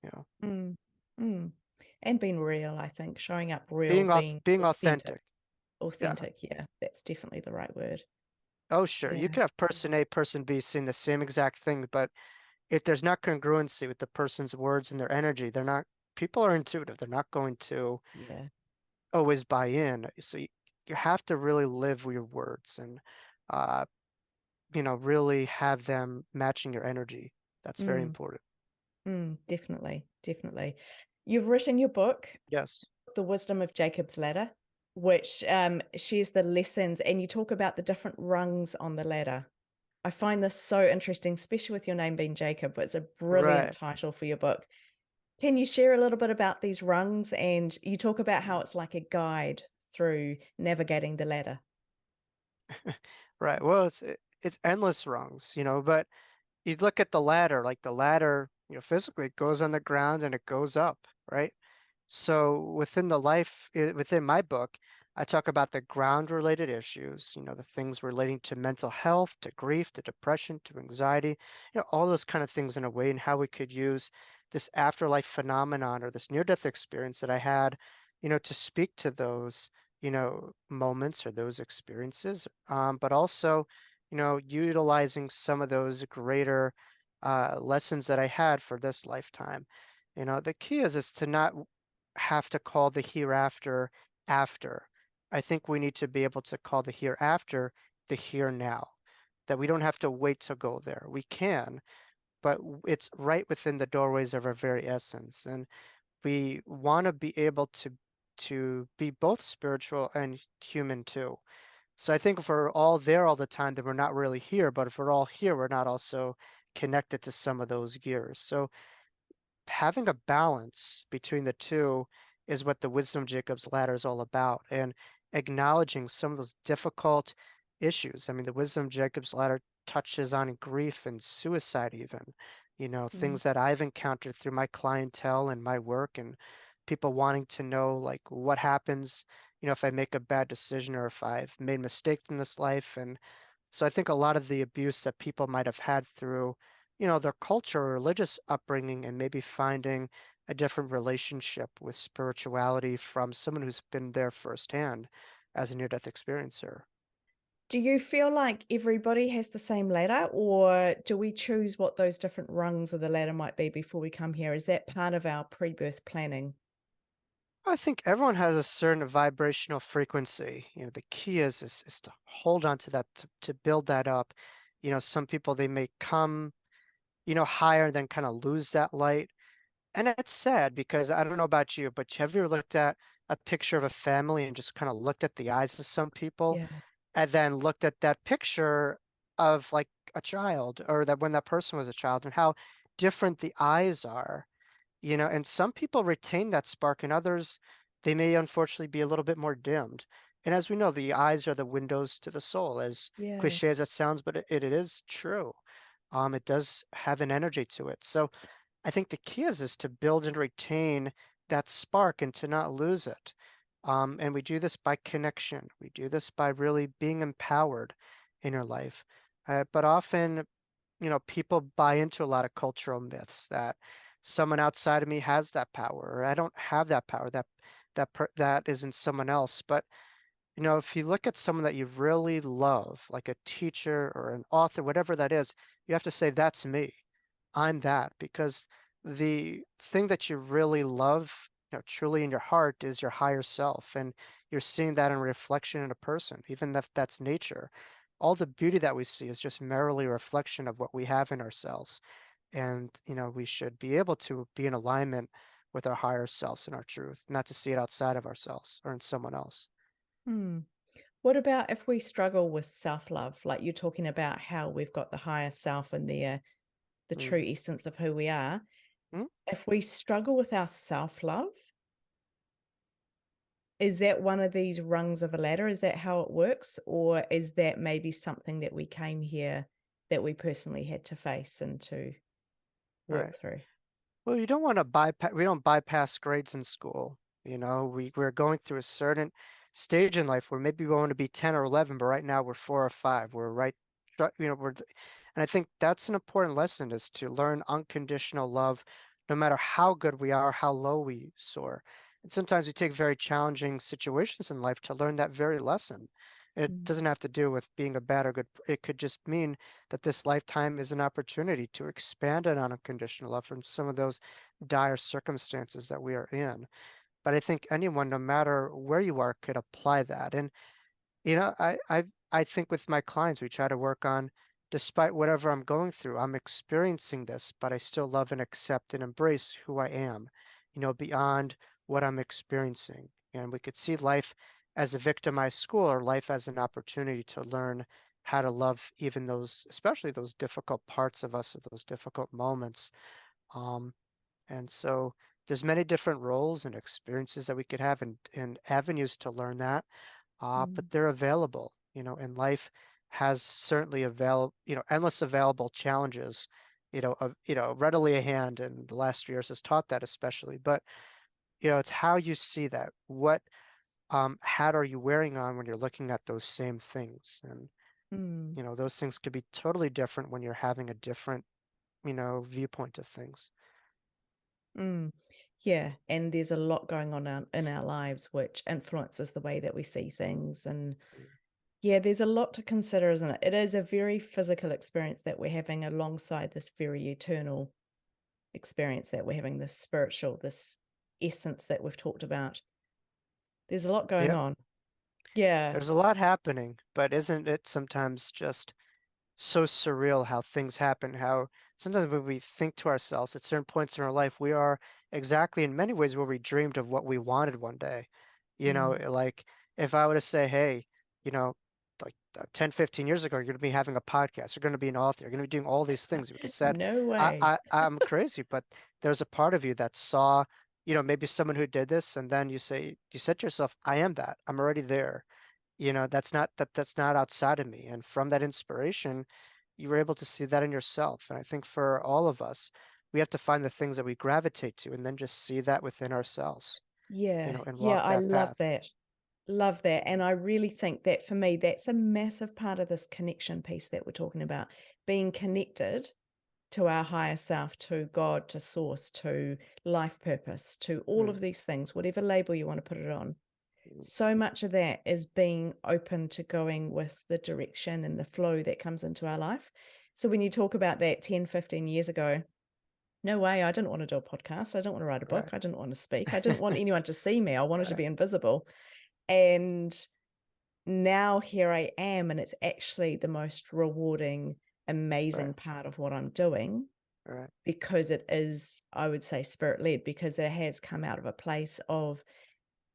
you know, mm, mm. And being real, I think, showing up real, being being being authentic. authentic. Yeah. Authentic, yeah, that's definitely the right word. Oh, sure. You Yeah, could have person A, person B saying the same exact thing, but if there's not congruency with the person's words and their energy, people are intuitive. They're not going to yeah. always buy in. So you have to really live your words and, uh, really have them matching your energy. That's very Mm, important. definitely, definitely. You've written your book, Yes. The Wisdom of Jacob's Ladder, which shares the lessons, and you talk about the different rungs on the ladder. I find this so interesting, especially with your name being Jacob. It's a brilliant Right. title for your book. Can you share a little bit about these rungs? And you talk about how it's like a guide through navigating the ladder. Right. Well, it's endless rungs, but you look at the ladder, like the ladder, physically it goes on the ground and it goes up, right? So within my book, I talk about the ground related issues, the things relating to mental health, to grief, to depression, to anxiety, all those kind of things in a way and how we could use this afterlife phenomenon or this near-death experience that I had, to speak to those, moments or those experiences. But also, utilizing some of those greater lessons that I had for this lifetime. The key is to not have to call the hereafter after. I think we need to be able to call the hereafter the here now, that we don't have to wait to go there. We can, but it's right within the doorways of our very essence. And we want to be able to be both spiritual and human too. So I think if we're all there all the time, then we're not really here. But if we're all here, we're not also connected to some of those gears. So having a balance between the two is what the Wisdom Jacob's Ladder is all about, and acknowledging some of those difficult issues. I mean, the Wisdom Jacob's Ladder touches on grief and suicide, even, Mm, things that I've encountered through my clientele and my work, and people wanting to know, like, what happens, if I make a bad decision or if I've made mistakes in this life. And so I think a lot of the abuse that people might have had through, their culture or religious upbringing and maybe finding a different relationship with spirituality from someone who's been there firsthand as a near-death experiencer. do you feel like everybody has the same ladder, or do we choose what those different rungs of the ladder might be before we come here? Is that part of our pre-birth planning? I think everyone has a certain vibrational frequency. The key is to hold on to that, to build that up. Some people they may come, higher and then kind of lose that light. And it's sad because I don't know about you, but have you ever looked at a picture of a family and just kind of looked at the eyes of some people Yeah. and then looked at that picture of like a child, or that when that person was a child, and how different the eyes are, and some people retain that spark, and others, they may unfortunately be a little bit more dimmed. And as we know, the eyes are the windows to the soul, as Yeah. cliche as that sounds, but it is true. It does have an energy to it. So I think the key is to build and retain that spark and to not lose it. And we do this by connection. We do this by really being empowered in your life. But often, people buy into a lot of cultural myths that someone outside of me has that power, or I don't have that power. That is in someone else. But if you look at someone that you really love, like a teacher or an author, whatever that is, you have to say, that's me. I'm that, because the thing that you really love, truly in your heart, is your higher self. And you're seeing that in reflection in a person, even if that's nature. All the beauty that we see is just merely a reflection of what we have in ourselves. And, we should be able to be in alignment with our higher selves and our truth, not to see it outside of ourselves or in someone else. Hmm. What about if we struggle with self-love? Like you're talking about how we've got the higher self and the Mm. true essence of who we are. Mm. If we struggle with our self-love, is that one of these rungs of a ladder? Is that how it works? Or is that maybe something that we came here that we personally had to face and to work Right. through? Well, you don't want to bypass, we don't bypass grades in school. We're going through a certain stage in life where maybe we want to be 10 or 11, but right now we're 4 or 5. We're right, and I think that's an important lesson, is to learn unconditional love, no matter how good we are, how low we soar. And sometimes we take very challenging situations in life to learn that very lesson. It Mm, doesn't have to do with being a bad or good. It could just mean that this lifetime is an opportunity to expand on unconditional love from some of those dire circumstances that we are in. But I think anyone, no matter where you are, could apply that. And I think with my clients, we try to work on, despite whatever I'm going through, I'm experiencing this, but I still love and accept and embrace who I am, beyond what I'm experiencing. And we could see life as a victimized school, or life as an opportunity to learn how to love even those, especially those difficult parts of us, or those difficult moments. Um, and so there's many different roles and experiences that we could have, and avenues to learn that, but mm, they're available, and life has certainly endless available challenges, readily at hand, and the last few years has taught that especially. But, it's how you see that. What hat are you wearing on when you're looking at those same things? And, mm, those things could be totally different when you're having a different, viewpoint of things. mm. Yeah, and there's a lot going on in our lives which influences the way that we see things. And yeah, there's a lot to consider, isn't it? It is a very physical experience that we're having alongside this very eternal experience that we're having, this spiritual, this essence that we've talked about. There's a lot going Yep. on. Yeah. There's a lot happening, but isn't it sometimes just so surreal how things happen, how sometimes when we think to ourselves at certain points in our life, we are exactly in many ways where we dreamed of what we wanted one day. Mm. Like if I were to say, hey, you know, like 10, 15 years ago, you're going to be having a podcast, you're going to be an author, you're going to be doing all these things. You would have said, No way. I'm crazy, but there's a part of you that saw, maybe someone who did this, and then you said to yourself, I am that. I'm already there. That's not outside of me. And from that inspiration, you were able to see that in yourself. And I think for all of us, we have to find the things that we gravitate to, and then just see that within ourselves, Yeah. and Yeah, walk I that love path. that. Love that. And I really think that for me, that's a massive part of this connection piece that we're talking about. Being connected to our higher self, to God, to source, to life purpose, to all Mm, of these things, whatever label you want to put it on. mm, So much of that is being open to going with the direction and the flow that comes into our life. So when you talk about that 10, 15 years ago, no way, I didn't want to do a podcast. I didn't want to write a book. right. I didn't want to speak. I didn't want anyone to see me. I wanted to Right. be invisible. And now here I am, and it's actually the most rewarding, Right. amazing part of what I'm doing Right. because it is, I would say, spirit led, because it has come out of a place of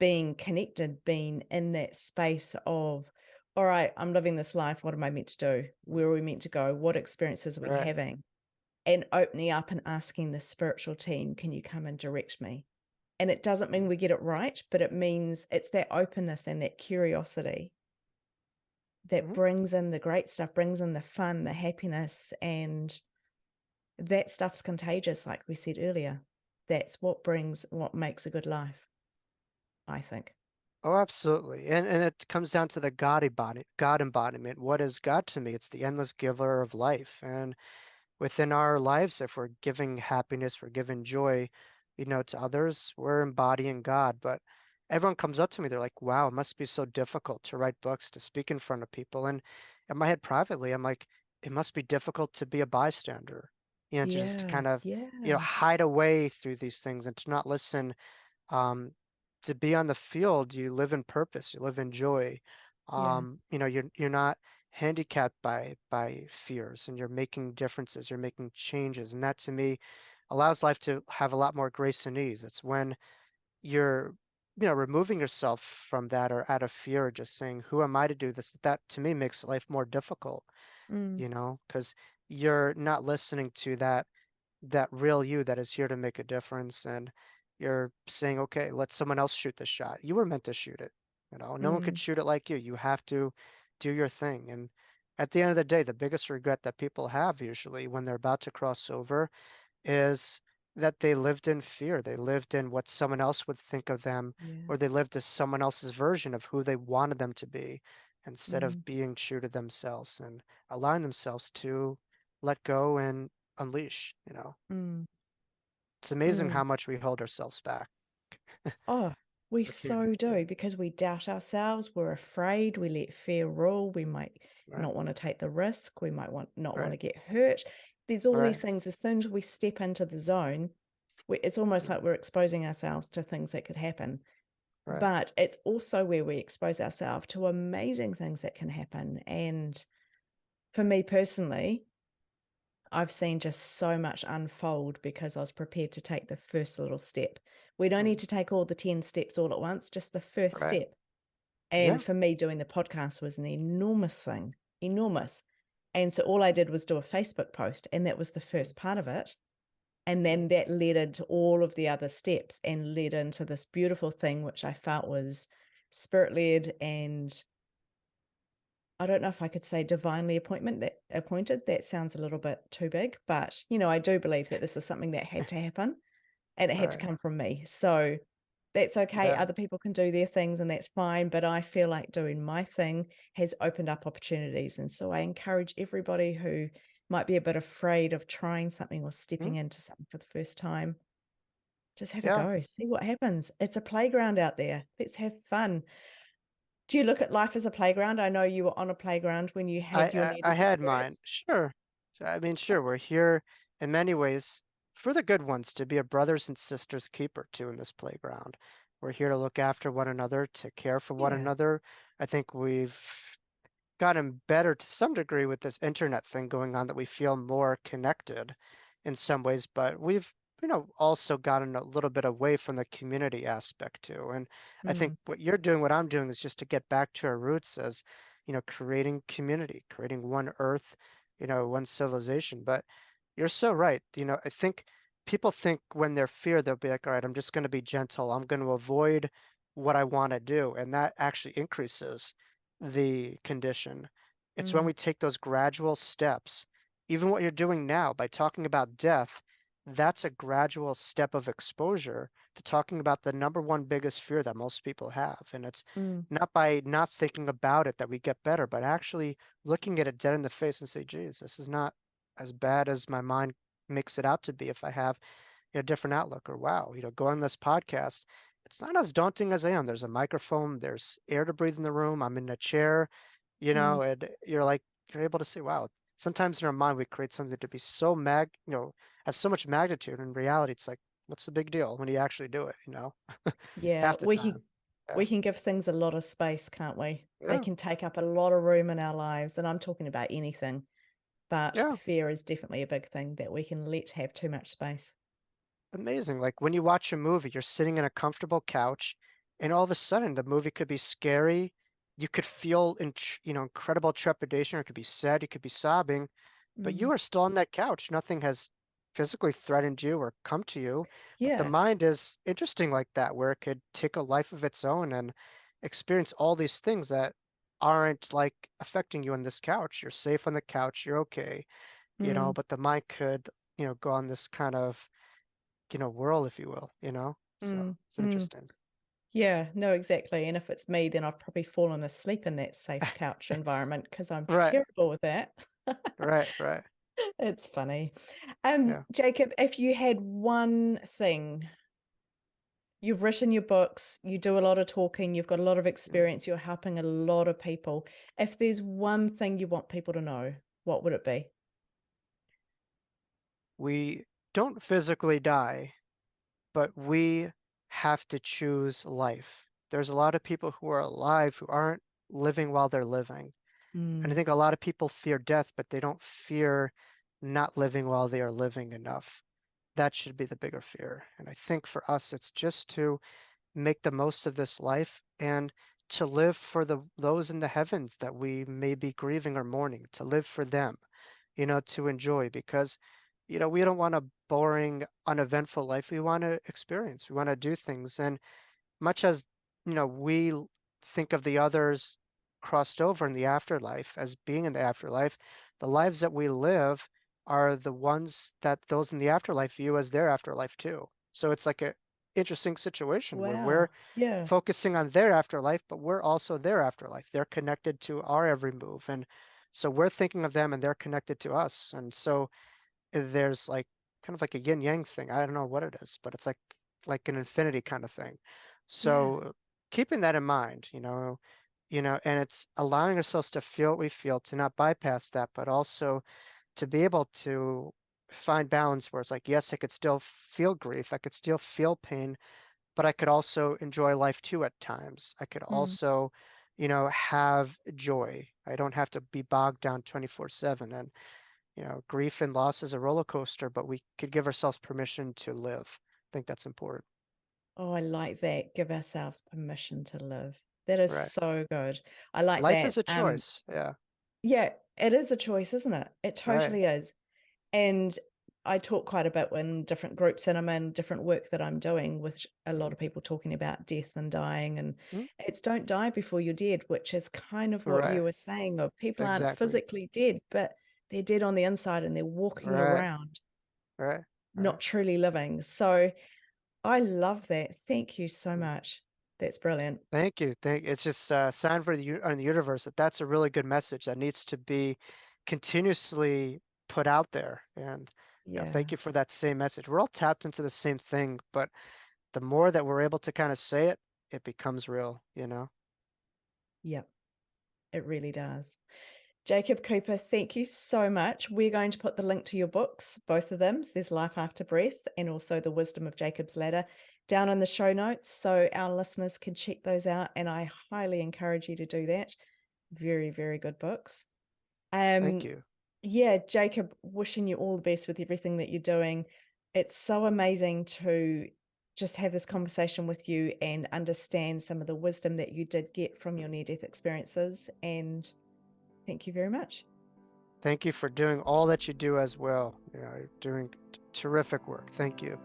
being connected, being in that space of all right, I'm living this life. What am I meant to do? Where are we meant to go? What experiences are we Right. having? And opening up and asking the spiritual team, can you come and direct me? And it doesn't mean we get it right, but it means it's that openness and that curiosity that Mhm. brings in the great stuff, brings in the fun, the happiness, and that stuff's contagious, like we said earlier. That's what makes a good life, I think. Oh, absolutely. And it comes down to the God embodiment. What is God to me? It's the endless giver of life. And within our lives, if we're giving happiness, we're giving joy, to others, we're embodying God. But everyone comes up to me, they're like, wow, it must be so difficult to write books, to speak in front of people. And in my head privately, I'm like, it must be difficult to be a bystander, just to Yeah, kind of, yeah, hide away through these things and to not listen. To be on the field, you live in purpose, you live in joy. yeah. You're not handicapped by fears, and you're making differences, you're making changes, and that to me allows life to have a lot more grace and ease. It's when you're removing yourself from that or out of fear, just saying, who am I to do this? That to me makes life more difficult, Mm, because you're not listening to that real you that is here to make a difference, and you're saying, okay, let someone else shoot the shot. You were meant to shoot it. No one could mm, shoot it like you. You have to do your thing. And at the end of the day, the biggest regret that people have usually when they're about to cross over is that they lived in fear. They lived in what someone else would think of them, yeah, or they lived as someone else's version of who they wanted them to be instead mm, of being true to themselves and allowing themselves to let go and unleash. mm, It's amazing mm. how much we hold ourselves back Oh, we for fear. so Yeah. do because we doubt ourselves. We're afraid. We let fear rule. We might Right. not want to take the risk. We might not want Right. to get hurt. There's all these Right. things. As soon as we step into the zone, it's almost Mm. like we're exposing ourselves to things that could happen. Right. But it's also where we expose ourselves to amazing things that can happen. And for me personally, I've seen just so much unfold because I was prepared to take the first little step. We don't need Mm. to take all the 10 steps all at once, just the first Right. step. And Yeah. for me, doing the podcast was an enormous thing, enormous. And so all I did was do a Facebook post, and that was the Mm. first part of it. And Mm. then that led into all of the other steps and led into this beautiful thing, which I felt was spirit led and I don't know if I could say divinely appointed. That sounds a little bit too big, but I do believe that this is something that had to happen and it had to Right. come from me. So that's okay. Yeah. Other people can do their things and that's fine. But I feel like doing my thing has opened up opportunities. And so I encourage everybody who might be a bit afraid of trying something or Mm. stepping into something for the first time, just have a Yeah. go, see what happens. It's a playground out there. Let's have fun. Do you look at life as a playground? I know you were on a playground when you I, had your I near I death had mine. experience. Sure. So, I mean, sure, we're here in many ways for the good ones to be a brothers and sisters keeper too in this playground. We're here to look after one another, to care for one Yeah. another. I think we've gotten better to some degree with this internet thing going on, that we feel more connected in some ways, but we've also gotten a little bit away from the community aspect too. And I think Mm, what you're doing, what I'm doing, is just to get back to our roots as creating community, creating one earth, one civilization. But you're so right. I think people think when they're fear, they'll be like, all right, I'm just going to be gentle, I'm going to avoid what I want to do, and that actually increases the condition. It's when mm, we take those gradual steps, even what you're doing now by talking about death, that's a gradual step of exposure to talking about the number one biggest fear that most people have. And it's mm, not by not thinking about it that we get better, but actually looking at it dead in the face and say, geez, this is not as bad as my mind makes it out to be if I have a different outlook. Or wow, go on this podcast, it's not as daunting as I am. There's a microphone, there's air to breathe in the room, I'm in a chair, mm. and you're able to say, wow, sometimes in our mind we create something to be so have so much magnitude. In reality, it's like, what's the big deal when you actually do it, Yeah, half the time. we Yeah. can give things a lot of space, can't we? They Yeah. can take up a lot of room in our lives, and I'm talking about anything, but Yeah. fear is definitely a big thing that we can let have too much space. Amazing. Like when you watch a movie, you're sitting in a comfortable couch, and all of a sudden the movie could be scary you could feel incredible trepidation, or it could be sad, you could be sobbing, but you Mm. are still on that couch. Nothing has physically threatened you or come to you. But the Yeah. mind is interesting like that, where it could take a life of its own and experience all these things that aren't like affecting you on this couch. You're safe on the couch, you're okay, Mm. but the mind could, go on this kind of, whirl, if you will. So Mm. it's Mm. interesting. Yeah, no, exactly. And if it's me, then I've probably fallen asleep in that safe couch environment because I'm Right, terrible with that. right. It's funny. Yeah. Jacob, if you had one thing, you've written your books, you do a lot of talking, you've got a lot of Mm. experience, you're helping a lot of people. If there's one thing you want people to know, what would it be? We don't physically die, but we have to choose life. There's a lot of people who are alive who aren't living while they're living. And I Mm, think a lot of people fear death, but they don't fear not living while they are living enough. That should be the bigger fear. And I think for us, it's just to make the most of this life and to live for those in the heavens that we may be grieving or mourning, to live for them, to enjoy because, we don't want a boring, uneventful life. We want to experience, we want to do things. And much as, think of the others crossed over in the afterlife as being in the afterlife, the lives that we live are the ones that those in the afterlife view as their afterlife too. So it's like a interesting situation where we're wow. Yeah. focusing on their afterlife, but we're also their afterlife. They're connected to our every move. And so we're thinking of them and they're connected to us. And so there's like kind of like a yin yang thing. I don't know what it is, but it's like an infinity kind of thing. Yeah. So keeping that in mind, and it's allowing ourselves to feel what we feel, to not bypass that, but also to be able to find balance where it's like, yes, I could still feel grief, I could still feel pain, but I could also enjoy life too at times. I could Mm. also, have joy. I don't have to be bogged down 24/7. And, grief and loss is a roller coaster, but we could give ourselves permission to live. I think that's important. Oh, I like that. Give ourselves permission to live. That is Right. so good. I like Life that. is a choice. Yeah. Yeah, it is a choice, isn't it? It Right. totally is. And I talk quite a bit when different groups that I'm in, different work that I'm doing, with a lot Mm, of people talking about death and dying. And mm, it's don't die before you're dead, which is kind of what right. you were saying of people aren't Exactly. physically dead, but they're dead on the inside and they're walking Right. around, Right. Right. not truly living. So I love that. Thank you so Mm. much. That's brilliant. Thank you. It's just a sign for on the universe that that's a really good message that needs to be continuously put out there. And thank Yeah. you for that same message. We're all tapped into the same thing, but the more that we're able to kind of say it, it becomes real. Yep. It really does. Jacob Cooper, thank you so much. We're going to put the link to your books, both of them. So there's Life After Breath and also The Wisdom of Jacob's Ladder, down in the show notes so our listeners can check those out. And I highly encourage you to do that. Very, very good books. Thank Um, you. yeah, Jacob, wishing you all the best with everything that you're doing. It's so amazing to just have this conversation with you and understand some of the wisdom that you did get from your near death experiences. And thank you very much. Thank you for doing all that you do as well. You're doing terrific work. Thank you.